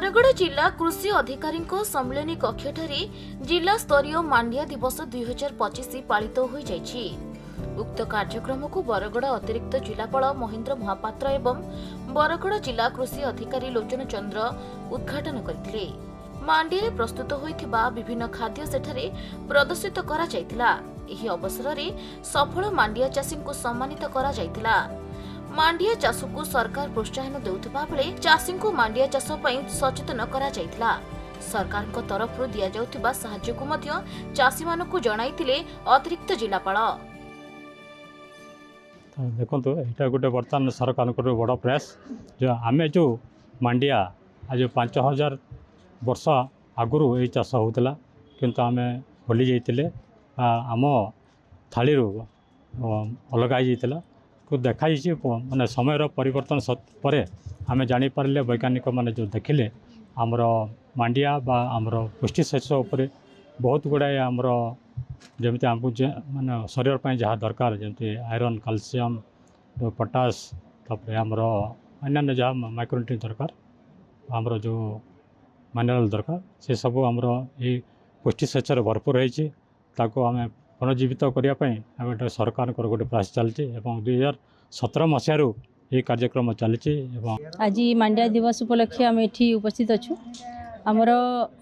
बरगड़ जिला कृषि अधिकारी सम्मिलनी कक्षठारे जिला स्तरीय मांडिया दिवस 2025 पालित हो जाइछि। उक्त कार्यक्रम को बरगड़ अतिरिक्त जिलापाल महेन्द्र महापात्र एवं बरगड़ जिला कृषि अधिकारी लोचन चंद्र उद्घाटन करथिले। मांडिया प्रस्तुत होइथिबा विभिन्न खाद्य सेठारे प्रदर्शित करा जायतिला। एही अवसर रे सफल मांडिया चाषी को सम्मानित करा जायतिला। मांडिया चाष को सरकार प्रोत्साहन देउथिबा बेले चाषी को मांडिया चाष पई सचेतन करा जायतिला। सरकार को तरफ दिया जाउथिबा सहाय्य को मध्य चाषी मानकु जणाइतिले अतिरिक्त जिलापाल। देखो यहाँ गोटे बर्तमान सरकार बड़ प्रयास जो आम जो मांडिया आज 5000 वर्ष आगु ये चाष होता किंतु आम भूली जाइए आम थाली अलग हो को देखाई माने समय परिवर्तन पर आम जापारे वैज्ञानिक माने जो देखिले आमर मांडिया बा आमर पुष्टिशस्य उपर बहुत गुड़ाए आमर जमी आमको माने शरीर पर जहाँ दरकार जमी आयरन कैल्शियम पोटास तापर आमर अन्य जहाँ माइक्रोन्यूट्रिएंट दरकार आमर जो मिनरल दरकार से सब आमर ये पुष्टिशस्य भरपूर होती आम पुनर्जीवित करने गोटे सरकार गोटे प्रयास चलती 2017 मसीह ये कार्यक्रम चलती। आज मांडिया दिवस उपलक्षे आम एठी उपस्थित अच्छु। आमर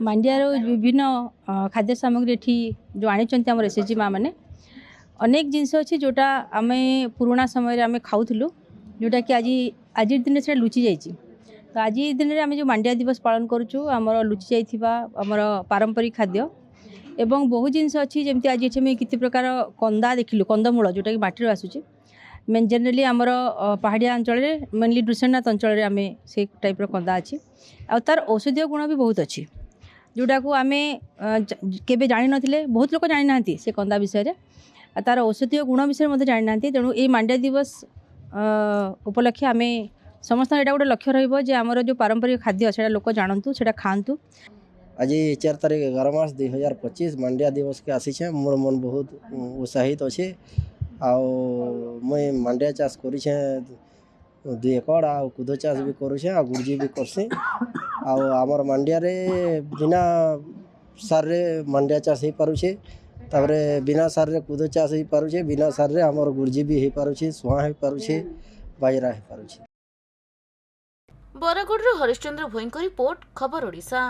मांडियार विभिन्न खाद्य सामग्री एठी जो आनी आम एसएचजी माँ मैंने अनेक जिनस अच्छी जोटा आम पुराना समय आम खाऊलु जोटा कि आज दिन से लुचि जाइए। तो आज दिन में आम जो मांडिया दिवस पालन करुचु आमर लुचि जाइथिबा आमर पारंपरिक खाद्य एवं बहु जिनस अच्छी जमी आज ये कित प्रकार कंदा देखिलु कंदमूल जोटा कि माटी आसूची मेन जेनराली आमर पहाड़िया अंचल मेनली नृसिंहनाथ अंचल आम से टाइप्र कंदा अच्छी आ तार औषधीय गुण भी बहुत अच्छी जोटा को आम केबे जानी नथिले बहुत लोग जानी नांती से कंदा विषय तार औषधीय गुण विषय जानी नांती। तेणु ये मांडिया दिवस उपलक्षे आम समस्त यहाँ गोटे लक्ष्य रमर जो पारंपरिक खाद्य से लोक जानतु से खातु। आज 4 तारीख 11 मार्च 2025 मांडिया दिवस के आसी मोर मन बहुत उत्साहित अच्छे मुई मांडिया चाष कर 2 एकड़ आ कुदो चाष भी करुचे आ गुर्जी भी करसी आमर मांडिया रे बिना सार रे मांडिया चाष हो पारुछे तापरे बिना सार रे कुदो चाष हो पारुछे बिना सार रे आमर गुर्जी भी हो पारुछे सुहा हो पारुछे बाजरा हो पारुछे। बरगड़ हरिश्चंद्र भोईंको रिपोर्ट खबर ओडिशा।